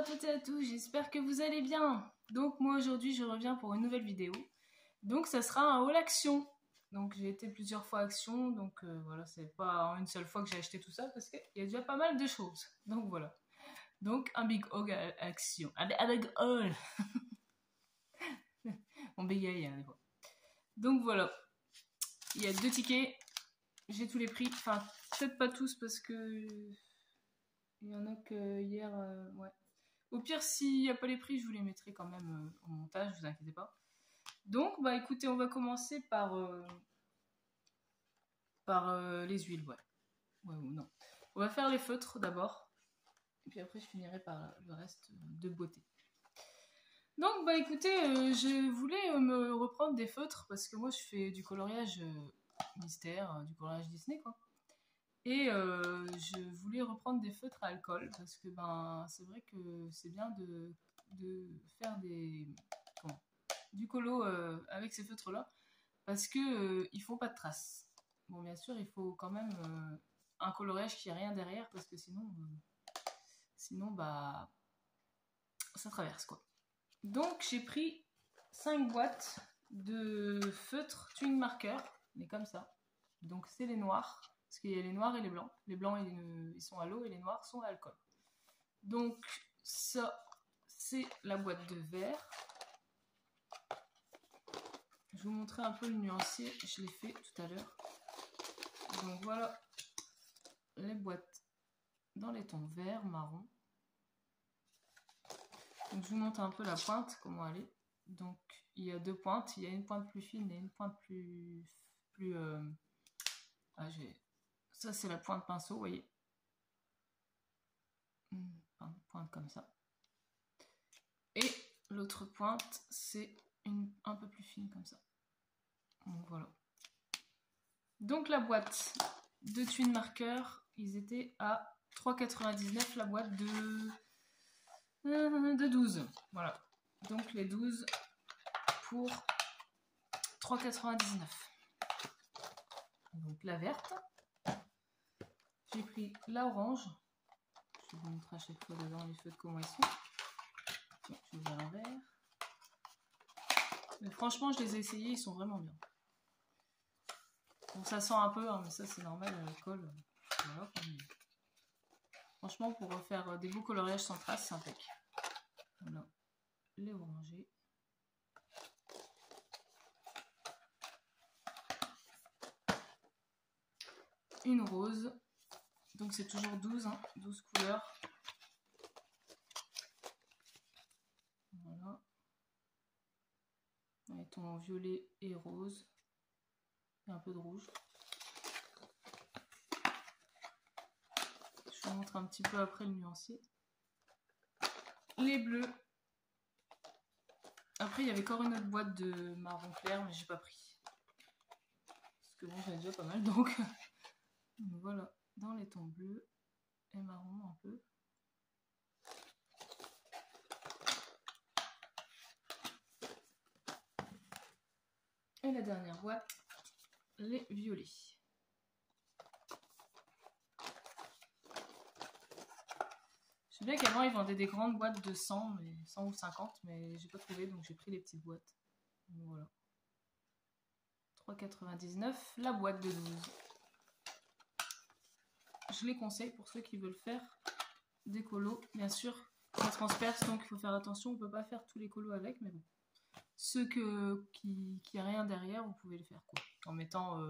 à toutes et à tous, j'espère que vous allez bien. Donc moi aujourd'hui je reviens pour une nouvelle vidéo. Donc ça sera un haul action. Donc j'ai été plusieurs fois action, donc voilà, c'est pas une seule fois que j'ai acheté tout ça parce qu'il y a déjà pas mal de choses. Donc voilà. Donc un big haul action. Un big haul. On bégaye hein, des fois. Donc voilà. Il y a 2 tickets. J'ai tous les prix. Enfin, peut-être pas tous parce que il y en a que hier, ouais. Au pire, s'il n'y a pas les prix, je vous les mettrai quand même en montage, vous inquiétez pas. Donc, bah écoutez, on va commencer par les huiles, ouais. Ouais ou non. On va faire les feutres d'abord. Et puis après, je finirai par le reste de beauté. Donc, bah écoutez, je voulais me reprendre des feutres parce que moi, je fais du coloriage mystère, du coloriage Disney, quoi. Et je voulais reprendre des feutres à alcool parce que ben c'est vrai que c'est bien de faire du colo avec ces feutres là parce que ils font pas de traces. Bon bien sûr il faut quand même un coloriage qui a rien derrière parce que sinon bah ça traverse quoi. Donc j'ai pris 5 boîtes de feutres twin marker, mais comme ça. Donc c'est les noirs. Parce qu'il y a les noirs et les blancs. Les blancs, ils sont à l'eau et les noirs sont à l'alcool. Donc, ça, c'est la boîte de verre. Je vais vous montrer un peu le nuancier. Je l'ai fait tout à l'heure. Donc, voilà les boîtes dans les tons vert, marron. Donc, je vous montre un peu la pointe, comment elle est. Donc, il y a 2 pointes. Il y a une pointe plus fine et une pointe ça, c'est la pointe pinceau, vous voyez. Pointe comme ça. Et l'autre pointe, c'est un peu plus fine comme ça. Donc voilà. Donc la boîte de twin marker, ils étaient à 3,99 la boîte de 12. Voilà. Donc les 12 pour 3,99. Donc la verte. J'ai pris la orange. Je vais vous montrer à chaque fois dedans les feux de comment ils sont. Tiens, je vais ouvrir un verre. Mais franchement, je les ai essayés, ils sont vraiment bien. Bon, ça sent un peu, hein, mais ça c'est normal à l'alcool. Voilà, franchement, pour refaire des beaux coloriages sans traces, c'est impec. Voilà, les orangés. Une rose. Donc c'est toujours 12, hein, 12 couleurs. Voilà. Les tons violet et rose. Et un peu de rouge. Je vous montre un petit peu après le nuancier. Les bleus. Après, il y avait encore une autre boîte de marron clair, mais j'ai pas pris. Parce que bon, j'en ai déjà pas mal, donc voilà, dans les tons bleus et marron un peu. Et la dernière boîte, les violets. Je sais bien qu'avant ils vendaient des grandes boîtes de 100, mais 100 ou 50, mais j'ai pas trouvé, donc j'ai pris les petites boîtes. Donc voilà. 3,99 la boîte de 12. Je les conseille pour ceux qui veulent faire des colos. Bien sûr, ça transperce, donc il faut faire attention, on peut pas faire tous les colos avec, mais bon. Ceux qui a rien derrière, vous pouvez le faire quoi. En mettant,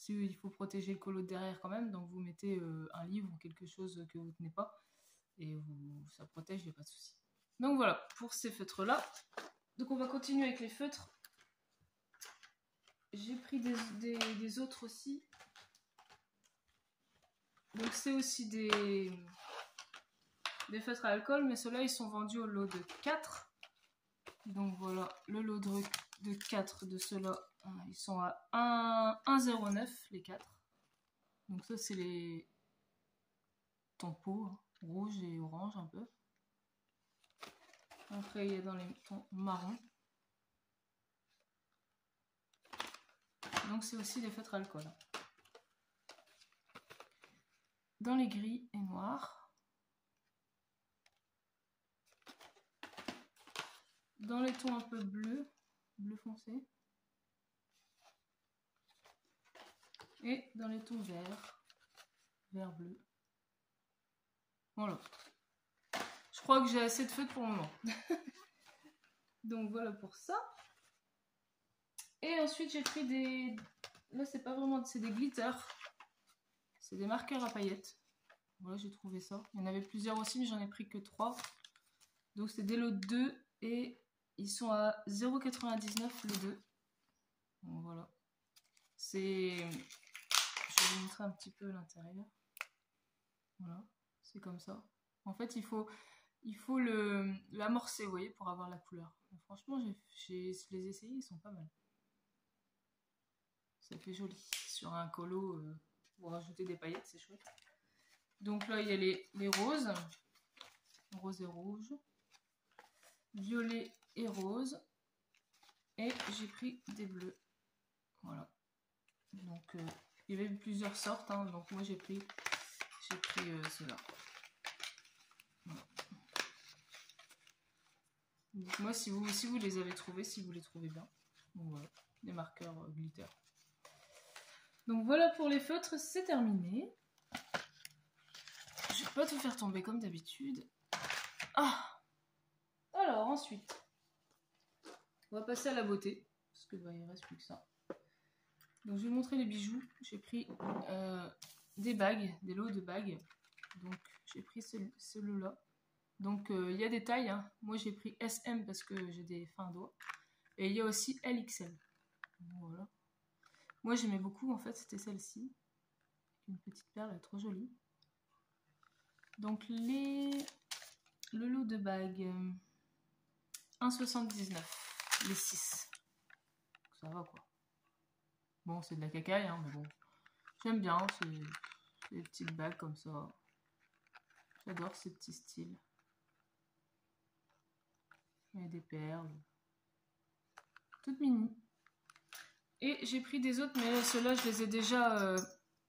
il faut protéger le colo de derrière quand même, donc vous mettez un livre ou quelque chose que vous tenez pas, et ça protège, il n'y a pas de souci. Donc voilà, pour ces feutres là. Donc on va continuer avec les feutres. J'ai pris des autres aussi. Donc c'est aussi des feutres à alcool, mais ceux-là ils sont vendus au lot de 4. Donc voilà, le lot de 4 de ceux-là, ils sont à 1,09 les 4. Donc ça c'est les tons peau, hein, rouge et orange un peu. Après il y a dans les tons marron. Donc c'est aussi des feutres à alcool. Dans les gris et noirs. dans les tons un peu bleu foncé. Et dans les tons vert bleu. Voilà. Je crois que j'ai assez de feutres pour le moment. Donc voilà pour ça. Et ensuite j'ai pris des... Là c'est pas vraiment... C'est des glitters. C'est des marqueurs à paillettes. Voilà, j'ai trouvé ça. Il y en avait plusieurs aussi, mais j'en ai pris que 3. Donc c'est des lots de 2 et ils sont à 0,99 les 2. Donc voilà. C'est... Je vais vous montrer un petit peu l'intérieur. Voilà, c'est comme ça. En fait, il faut l'amorcer, vous voyez, pour avoir la couleur. Donc, franchement, je les ai essayés, ils sont pas mal. Ça fait joli. Sur un colo, pour rajouter des paillettes, c'est chouette. Donc là, il y a les roses. Rose et rouge. Violet et rose. Et j'ai pris des bleus. Voilà. Donc, il y avait plusieurs sortes. Hein, donc moi, j'ai pris ceux-là. Voilà. Dites-moi si vous les avez trouvés, si vous les trouvez bien. Donc voilà, des marqueurs glitter. Donc voilà pour les feutres, c'est terminé. Je vais pas tout faire tomber comme d'habitude. Ah! Alors ensuite, on va passer à la beauté, parce que bah, il reste plus que ça. Donc je vais vous montrer les bijoux. J'ai pris des bagues, des lots de bagues. Donc j'ai pris celui-là. Donc il y a des tailles, hein. Moi j'ai pris SM parce que j'ai des fins doigts. Et il y a aussi LXL. Voilà. Moi j'aimais beaucoup en fait, c'était celle-ci. Une petite perle, elle est trop jolie. Donc le lot de bagues, 1,79 les 6. Ça va quoi. Bon c'est de la cacaille, hein, mais bon. J'aime bien, c'est des petites bagues comme ça. J'adore ces petits styles. Il y a des perles. Toutes mini. Et j'ai pris des autres, mais ceux-là, je les ai déjà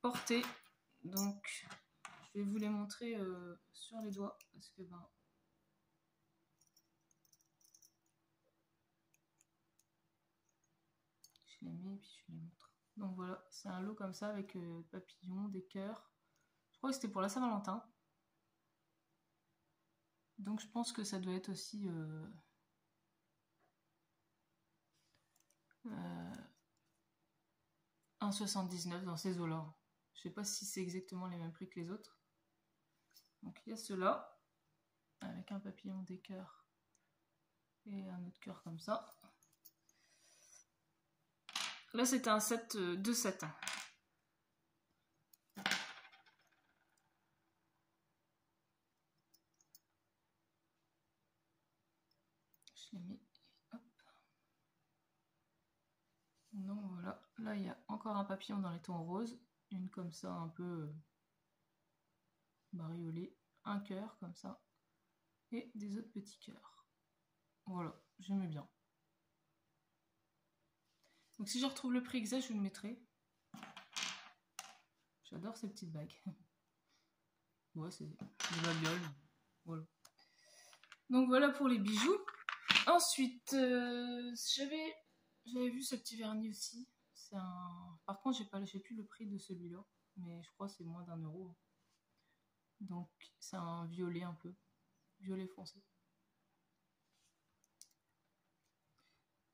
portés. Donc, je vais vous les montrer sur les doigts. Parce que, ben... Je les mets et puis je les montre. Donc voilà, c'est un lot comme ça avec papillons, des cœurs. Je crois que c'était pour la Saint-Valentin. Donc je pense que ça doit être aussi... 1,79 dans ces eaux-là. Je sais pas si c'est exactement les mêmes prix que les autres. Donc il y a ceux-là, avec un papillon, des cœurs et un autre cœur comme ça. Là c'était un set, 2 sets. Je les mets, hop. Donc voilà, là il y a encore un papillon dans les tons roses, une comme ça un peu bariolée, un cœur comme ça, et des autres petits cœurs. Voilà, j'aime bien. Donc si je retrouve le prix exact, je vous le mettrai. J'adore ces petites bagues. Ouais, c'est des babioles. Voilà. Donc voilà pour les bijoux. Ensuite, j'avais vu ce petit vernis aussi. C'est un... Par contre, j'ai plus le prix de celui-là, mais je crois que c'est moins d'1 €. Donc c'est un violet un peu, violet foncé.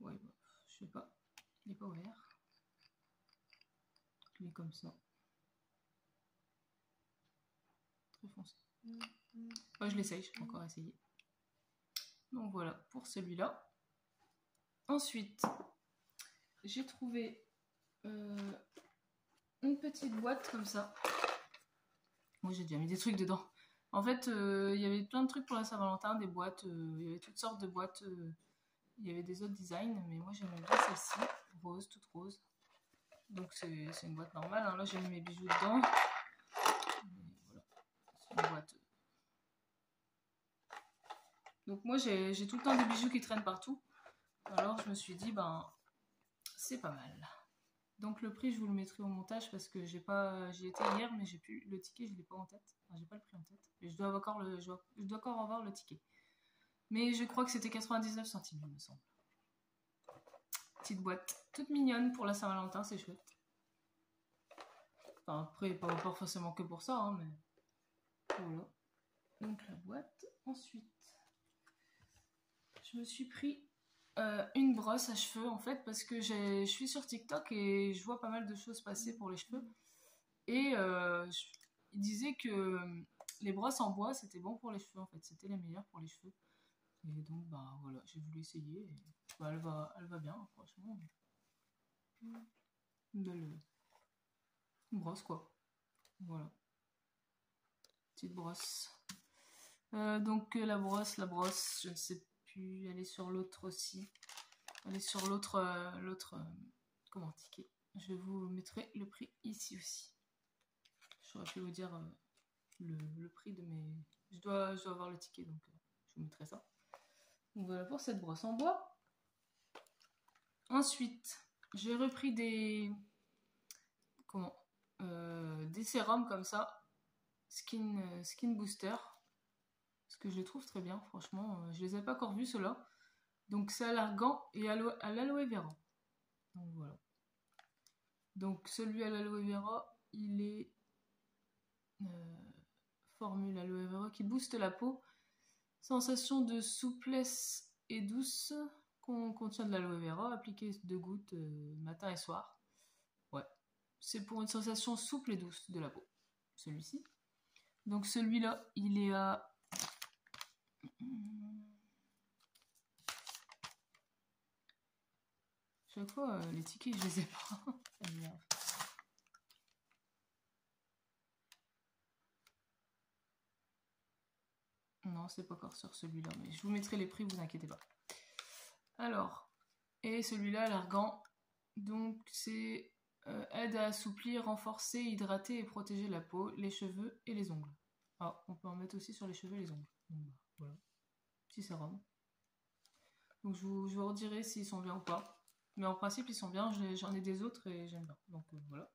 Ouais, bah, je sais pas, il est pas ouvert. Il est comme ça. Très foncé. Ouais, je l'essaye, je peux encore essayer. Donc voilà pour celui-là. Ensuite, j'ai trouvé une petite boîte comme ça. Moi j'ai déjà mis des trucs dedans. En fait, il y avait plein de trucs pour la Saint-Valentin, des boîtes, il y avait toutes sortes de boîtes. Il y avait des autres designs, mais moi j'aimais bien celle-ci, rose, toute rose. Donc c'est une boîte normale. Hein. Là j'ai mis mes bijoux dedans. Voilà, c'est une boîte. Donc moi j'ai tout le temps des bijoux qui traînent partout. Alors je me suis dit, ben c'est pas mal. Donc le prix je vous le mettrai au montage parce que j'y étais hier mais j'ai plus le ticket, je l'ai pas en tête. Enfin, j'ai pas le prix en tête. Et je dois encore avoir le ticket. Mais je crois que c'était 99 centimes, il me semble. Petite boîte, toute mignonne pour la Saint-Valentin, c'est chouette. Enfin, après, pas forcément que pour ça, hein, mais voilà. Donc la boîte. Ensuite, je me suis pris une brosse à cheveux, en fait, parce que je suis sur TikTok et je vois pas mal de choses passer pour les cheveux. Et il disait que les brosses en bois, c'était bon pour les cheveux, en fait. C'était les meilleures pour les cheveux. Et donc, bah voilà, j'ai voulu essayer. Et, bah, elle va bien, franchement. Une belle brosse, quoi. Voilà. Petite brosse. Donc la brosse, je ne sais plus. Elle est sur l'autre aussi. Elle est sur l'autre comment, ticket. Je vous mettrai le prix ici aussi. J'aurais pu vous dire le prix de mes... Je dois avoir le ticket, donc je vous mettrai ça. Donc voilà pour cette brosse en bois. Ensuite, j'ai repris des... Comment des sérums comme ça. Skin Booster. Parce que je les trouve très bien, franchement. Je les ai pas encore vus, ceux-là. Donc c'est à l'argan et à l'aloe vera. Donc voilà. Donc celui à l'aloe vera, il est formule aloe vera qui booste la peau. Sensation de souplesse et douce qu'on contient de l'aloe vera, appliqué 2 gouttes matin et soir. Ouais. C'est pour une sensation souple et douce de la peau. Celui-ci. Donc celui-là, il est à... Chaque fois, les tickets, je les ai pas. Ça m'énerve. Non, c'est pas encore sur celui-là, mais je vous mettrai les prix, vous inquiétez pas. Alors, et celui-là, l'argan, donc c'est aide à assouplir, renforcer, hydrater et protéger la peau, les cheveux et les ongles. Ah, on peut en mettre aussi sur les cheveux et les ongles. Donc, voilà, petit sérum. Donc je vous redirai s'ils sont bien ou pas. Mais en principe, ils sont bien, j'en ai des autres et j'aime bien. Donc voilà.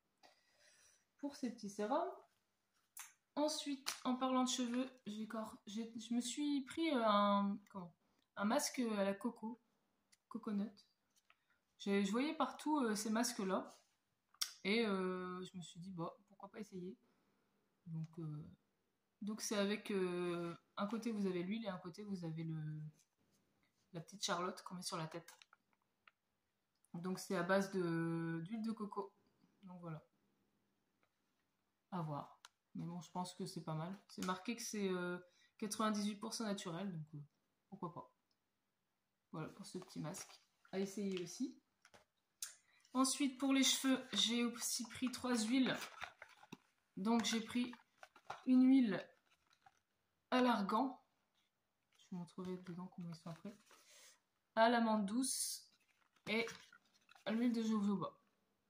Pour ces petits sérums. Ensuite, en parlant de cheveux, je me suis pris un masque à la coconut. Je voyais partout ces masques-là. Et je me suis dit, bah, pourquoi pas essayer. Donc c'est avec... un côté, vous avez l'huile et un côté, vous avez la petite charlotte qu'on met sur la tête. Donc c'est à base d'huile de coco. Donc voilà. À voir. Mais bon, je pense que c'est pas mal. C'est marqué que c'est 98% naturel, donc pourquoi pas. Voilà pour ce petit masque. À essayer aussi. Ensuite, pour les cheveux, j'ai aussi pris 3 huiles. Donc j'ai pris une huile à l'argan. Je vous montrerai dedans comment ils sont après. À l'amande douce et à l'huile de jojoba.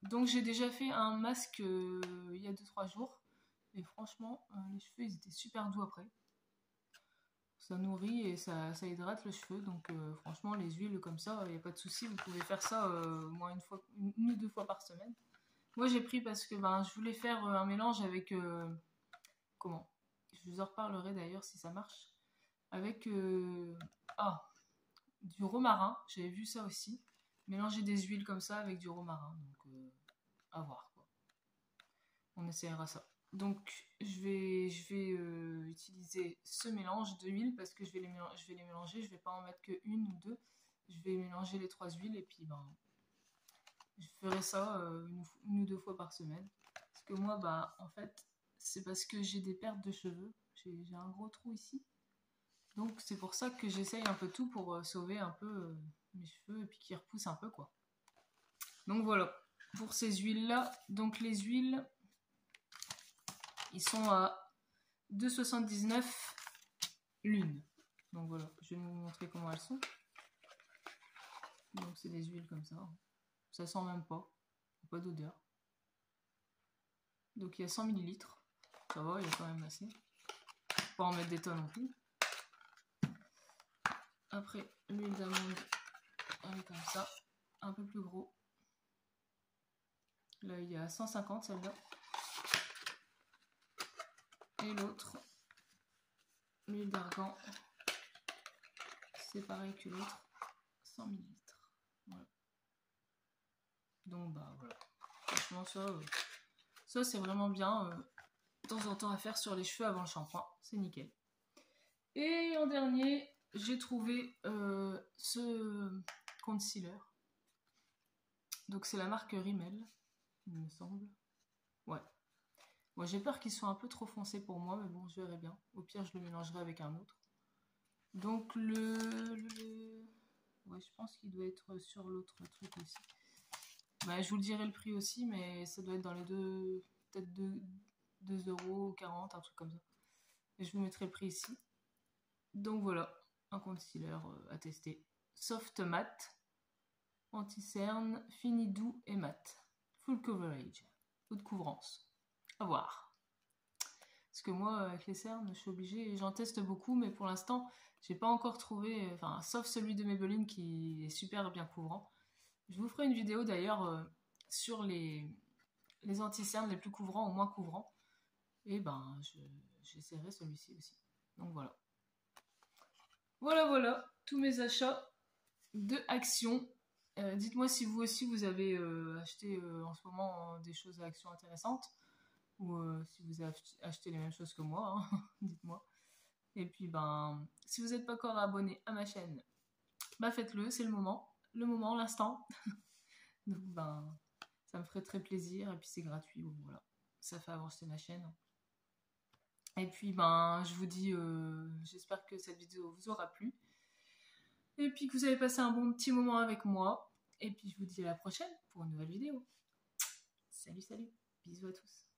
Donc j'ai déjà fait un masque il y a 2-3 jours. Et franchement, les cheveux, ils étaient super doux après. Ça nourrit et ça hydrate le cheveu. Donc franchement, les huiles comme ça, il n'y a pas de souci. Vous pouvez faire ça au moins une ou 2 fois par semaine. Moi, j'ai pris parce que je voulais faire un mélange avec... comment? Je vous en reparlerai d'ailleurs si ça marche. Avec du romarin. J'avais vu ça aussi. Mélanger des huiles comme ça avec du romarin. Donc, à voir, quoi. On essaiera ça. Donc je vais utiliser ce mélange de huiles parce que je vais les mélanger, je vais pas en mettre que une ou deux, je vais mélanger les 3 huiles et puis je ferai ça une ou 2 fois par semaine. Parce que moi en fait c'est parce que j'ai des pertes de cheveux, j'ai un gros trou ici, donc c'est pour ça que j'essaye un peu tout pour sauver un peu mes cheveux et puis qu'ils repoussent un peu, quoi. Donc voilà pour ces huiles là. Donc les huiles, ils sont à 2,79 l'une. Donc voilà, je vais vous montrer comment elles sont. Donc c'est des huiles comme ça. Ça sent même pas d'odeur. Donc il y a 100 ml. Ça va, il y a quand même assez. Faut pas en mettre des tonnes non plus. Après, l'huile d'amande, elle est comme ça. Un peu plus gros. Là, il y a 150 celle-là. Et l'autre, l'huile d'argan, C'est pareil que l'autre, 100 ml. Voilà. Donc bah voilà. Franchement ça c'est vraiment bien de temps en temps à faire sur les cheveux avant le shampoing. C'est nickel. Et en dernier, j'ai trouvé ce concealer. Donc c'est la marque Rimmel, il me semble. Ouais. Moi j'ai peur qu'il soit un peu trop foncé pour moi, mais bon, je verrai bien. Au pire, je le mélangerai avec un autre. Donc ouais, je pense qu'il doit être sur l'autre truc aussi. Bah, je vous le dirai le prix aussi, mais ça doit être dans les deux... Peut-être 2,40 €, un truc comme ça. Et je vous mettrai le prix ici. Donc voilà, un concealer à tester. Soft matte, anti-cerne, fini doux et mat. Full coverage, haute couvrance. À voir. Parce que moi, avec les cernes, je suis obligée, j'en teste beaucoup, mais pour l'instant, j'ai pas encore trouvé, enfin, sauf celui de Maybelline qui est super bien couvrant. Je vous ferai une vidéo d'ailleurs sur les anti-cernes les plus couvrants ou moins couvrants. Et ben, j'essaierai celui-ci aussi. Donc voilà. Voilà, tous mes achats de Action. Dites-moi si vous aussi vous avez acheté en ce moment des choses à Action intéressantes. Ou si vous avez acheté les mêmes choses que moi, hein, dites-moi. Et puis ben, si vous n'êtes pas encore abonné à ma chaîne, bah faites-le, c'est le moment, l'instant. Donc ben, ça me ferait très plaisir et puis c'est gratuit, donc voilà, ça fait avancer ma chaîne. Et puis ben, je vous dis, j'espère que cette vidéo vous aura plu. Et puis que vous avez passé un bon petit moment avec moi. Et puis je vous dis à la prochaine pour une nouvelle vidéo. Salut, bisous à tous.